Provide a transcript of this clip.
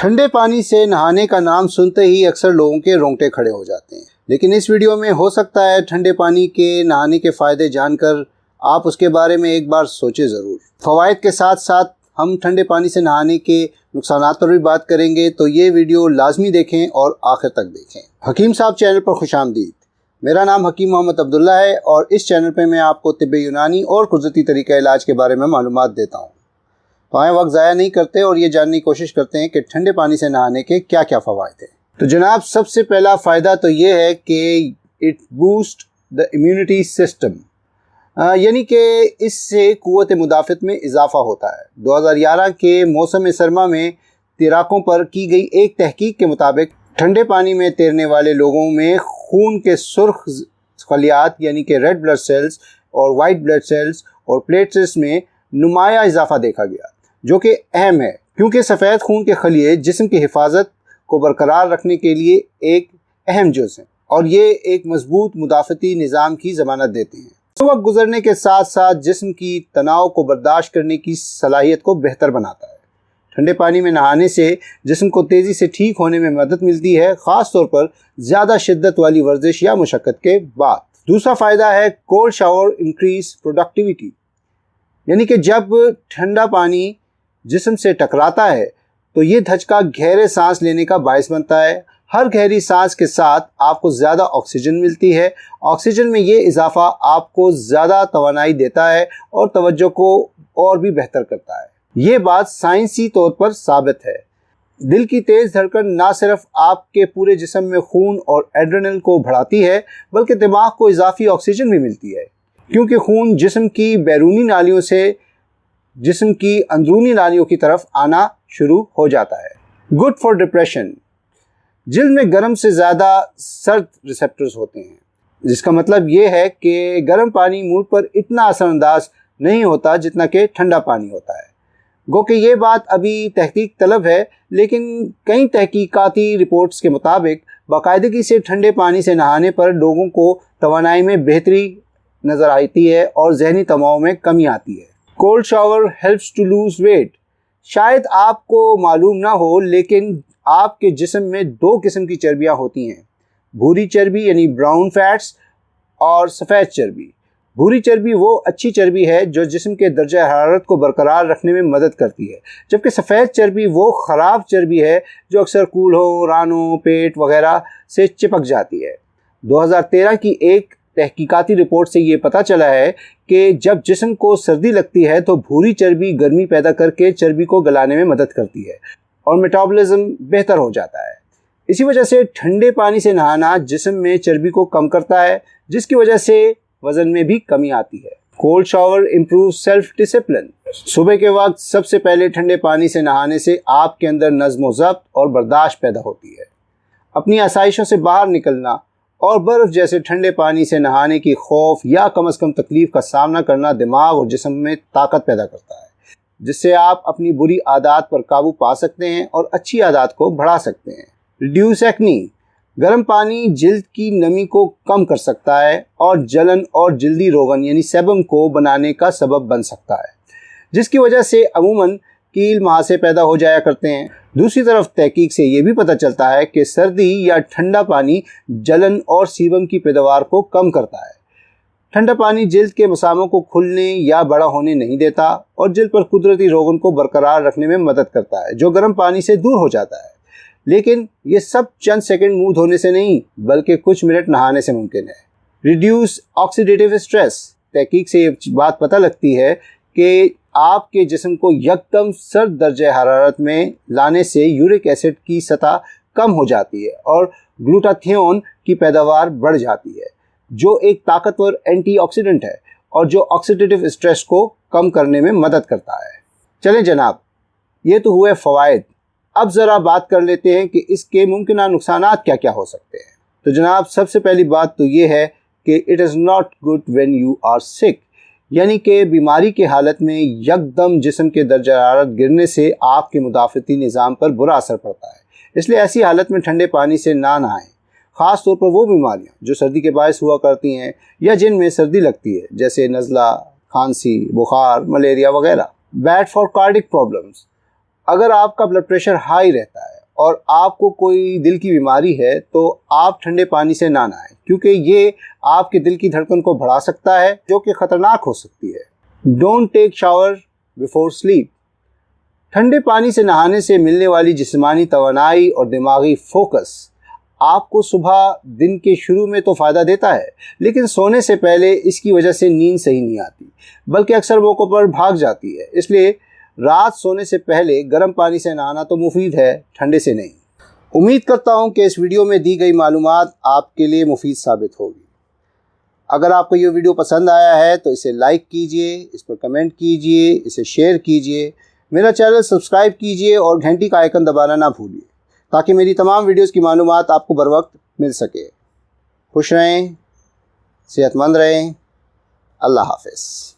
ठंडे पानी से नहाने का नाम सुनते ही अक्सर लोगों के रोंगटे खड़े हो जाते हैं, लेकिन इस वीडियो में हो सकता है ठंडे पानी के नहाने के फ़ायदे जानकर आप उसके बारे में एक बार सोचें ज़रूर। फ़वाइद के साथ साथ हम ठंडे पानी से नहाने के नुकसानात पर भी बात करेंगे, तो ये वीडियो लाजमी देखें और आखिर तक देखें। हकीम साहब चैनल पर खुशामदीद। मेरा नाम हकीम मोहम्मद अब्दुल्ला है और इस चैनल पे मैं आपको तिब्बे यूनानी और कुदरती तरीक़ा इलाज के बारे में मालूमात देता हूँ। तो आए वक्त ज़ाया नहीं करते और ये जानने की कोशिश करते हैं कि ठंडे पानी से नहाने के क्या क्या फ़वाइद हैं। तो जनाब, सबसे पहला फ़ायदा तो ये है कि it boost the immunity system, यानी कि इससे क़ुव्वत मुदाफ़त में इजाफ़ा होता है। 2011 के मौसम सरमा में तैराकों पर की गई एक तहकीक के मुताबिक ठंडे पानी में तैरने वाले लोगों में खून के सुर्ख खलियात यानी कि रेड ब्लड सेल्स और वाइट ब्लड सेल्स और प्लेटलेट्स में नुमाया इजाफ़ा देखा गया, जो कि अहम है क्योंकि सफ़ेद खून के खलिए जिस्म की हिफाजत को बरकरार रखने के लिए एक अहम जुज़ हैं और ये एक मजबूत मुदाफ़ती निज़ाम की ज़मानत देते हैं। वक्त गुजरने के साथ साथ जिस्म की तनाव को बर्दाश्त करने की सलाहियत को बेहतर बनाता है। ठंडे पानी में नहाने से जिस्म को तेज़ी से ठीक होने में मदद मिलती है, ख़ास तौर पर ज़्यादा शिद्दत वाली वर्जिश या मुशक्क़त के बाद। दूसरा फ़ायदा है कोल्ड शावर इंक्रीज प्रोडक्टिविटी, यानी कि जब ठंडा पानी जिस्म से टकराता है तो ये धचका गहरे सांस लेने का बायस बनता है। हर गहरी सांस के साथ आपको ज़्यादा ऑक्सीजन मिलती है। ऑक्सीजन में ये इजाफा आपको ज़्यादा तवानाई देता है और तवज्जो को और भी बेहतर करता है। ये बात साइंसी तौर पर साबित है। दिल की तेज़ धड़कन ना सिर्फ आपके पूरे जिस्म में खून और एड्रेनलिन को बढ़ाती है, बल्कि दिमाग को इजाफी ऑक्सीजन भी मिलती है, क्योंकि खून जिस्म की बैरूनी नालियों से जिस्म की अंदरूनी नालियों की तरफ आना शुरू हो जाता है। Good for depression. जिल्द में गर्म से ज़्यादा सर्द रिसेप्टर्स होते हैं, जिसका मतलब ये है कि गर्म पानी मूड पर इतना असरअंदाज नहीं होता जितना कि ठंडा पानी होता है। गो कि ये बात अभी तहकीक तलब है, लेकिन कई तहकीकाती रिपोर्ट्स के मुताबिक बाकायदगी से ठंडे पानी से नहाने पर लोगों को तवानाई में बेहतरी नज़र आती है और जहनी तनाव में कमी आती है। Cold shower helps to lose weight. शायद आपको मालूम ना हो, लेकिन आपके जिस्म में दो किस्म की चर्बियाँ होती हैं, भूरी चर्बी यानी ब्राउन फैट्स और सफ़ेद चर्बी। भूरी चर्बी वो अच्छी चर्बी है जो जिस्म के दर्जा हरारत को बरकरार रखने में मदद करती है, जबकि सफ़ेद चर्बी वो ख़राब चर्बी है जो अक्सर कूल्हों, रानों, पेट वगैरह से चिपक जाती है। 2013 की एक तहकीकाती रिपोर्ट से ये पता चला है कि जब जिस्म को सर्दी लगती है तो भूरी चर्बी गर्मी पैदा करके चर्बी को गलाने में मदद करती है और मेटाबॉलिज्म बेहतर हो जाता है। इसी वजह से ठंडे पानी से नहाना जिस्म में चर्बी को कम करता है, जिसकी वजह से वज़न में भी कमी आती है। Cold shower improve self discipline. सुबह के वक्त सबसे पहले ठंडे पानी से नहाने से आपके अंदर नज़्म व ज़ब्त और बर्दाश्त पैदा होती है। अपनी आसाइशों से बाहर निकलना और बर्फ़ जैसे ठंडे पानी से नहाने की खौफ या कम अज़ कम तकलीफ़ का सामना करना दिमाग और जिस्म में ताकत पैदा करता है, जिससे आप अपनी बुरी आदत पर काबू पा सकते हैं और अच्छी आदत को बढ़ा सकते हैं। Reduce acne. गर्म पानी जिल्द की नमी को कम कर सकता है और जलन और जल्दी रोगन यानी सेबम को बनाने का सबब बन सकता है, जिसकी वजह से अमूमन कील महासे पैदा हो जाया करते हैं। दूसरी तरफ तहकीक से ये भी पता चलता है कि सर्दी या ठंडा पानी जलन और सीबम की पैदावार को कम करता है। ठंडा पानी जिल्द के मसामों को खुलने या बड़ा होने नहीं देता और जिल्द पर कुदरती रोगन को बरकरार रखने में मदद करता है, जो गर्म पानी से दूर हो जाता है। लेकिन ये सब चंद सेकंड मुंह धोने से नहीं, बल्कि कुछ मिनट नहाने से मुमकिन है। Reduce oxidative stress. तहकीक से ये बात पता लगती है कि आपके जिस्म को यकदम सर्द दर्जे हरारत में लाने से यूरिक एसिड की सतह कम हो जाती है और ग्लूटाथियोन की पैदावार बढ़ जाती है, जो एक ताकतवर एंटीऑक्सीडेंट है और जो ऑक्सीडेटिव स्ट्रेस को कम करने में मदद करता है। चलें जनाब, ये तो हुए फ़वाइद। अब ज़रा बात कर लेते हैं कि इसके मुमकिन नुकसानात क्या क्या हो सकते हैं। तो जनाब, सबसे पहली बात तो ये है कि it is not good when you are sick, यानी कि बीमारी की हालत में यकदम जिस्म के दर्जा हरारत गिरने से आपके मुदाफ़ती निज़ाम पर बुरा असर पड़ता है। इसलिए ऐसी हालत में ठंडे पानी से ना नहाएं, ख़ास तौर पर वो बीमारियां जो सर्दी के बायस हुआ करती हैं या जिनमें सर्दी लगती है, जैसे नज़ला, खांसी, बुखार, मलेरिया वगैरह। Bad for cardiac problems. अगर आपका ब्लड प्रेशर हाई रहता है اور آپ کو کوئی دل کی بیماری ہے تو آپ ٹھنڈے پانی سے نہ نہائیں، کیونکہ یہ آپ کے دل کی دھڑکن کو بڑھا سکتا ہے جو کہ خطرناک ہو سکتی ہے۔ Don't take shower before slip. ٹھنڈے پانی سے نہانے سے ملنے والی جسمانی توانائی اور دماغی فوکس آپ کو صبح دن کے شروع میں تو فائدہ دیتا ہے، لیکن سونے سے پہلے اس کی وجہ سے نیند صحیح نہیں آتی، بلکہ اکثر موقعوں پر بھاگ جاتی ہے۔ اس لیے رات سونے سے پہلے گرم پانی سے نہانا تو مفید ہے، ٹھنڈے سے نہیں۔ امید کرتا ہوں کہ اس ویڈیو میں دی گئی معلومات آپ کے لیے مفید ثابت ہوگی۔ اگر آپ کو یہ ویڈیو پسند آیا ہے تو اسے لائک کیجئے، اس پر کمنٹ کیجئے، اسے شیئر کیجئے، میرا چینل سبسکرائب کیجئے اور گھنٹی کا آئیکن دبانا نہ بھولیے تاکہ میری تمام ویڈیوز کی معلومات آپ کو بروقت مل سکے۔ خوش رہیں، صحت مند رہیں، اللہ حافظ۔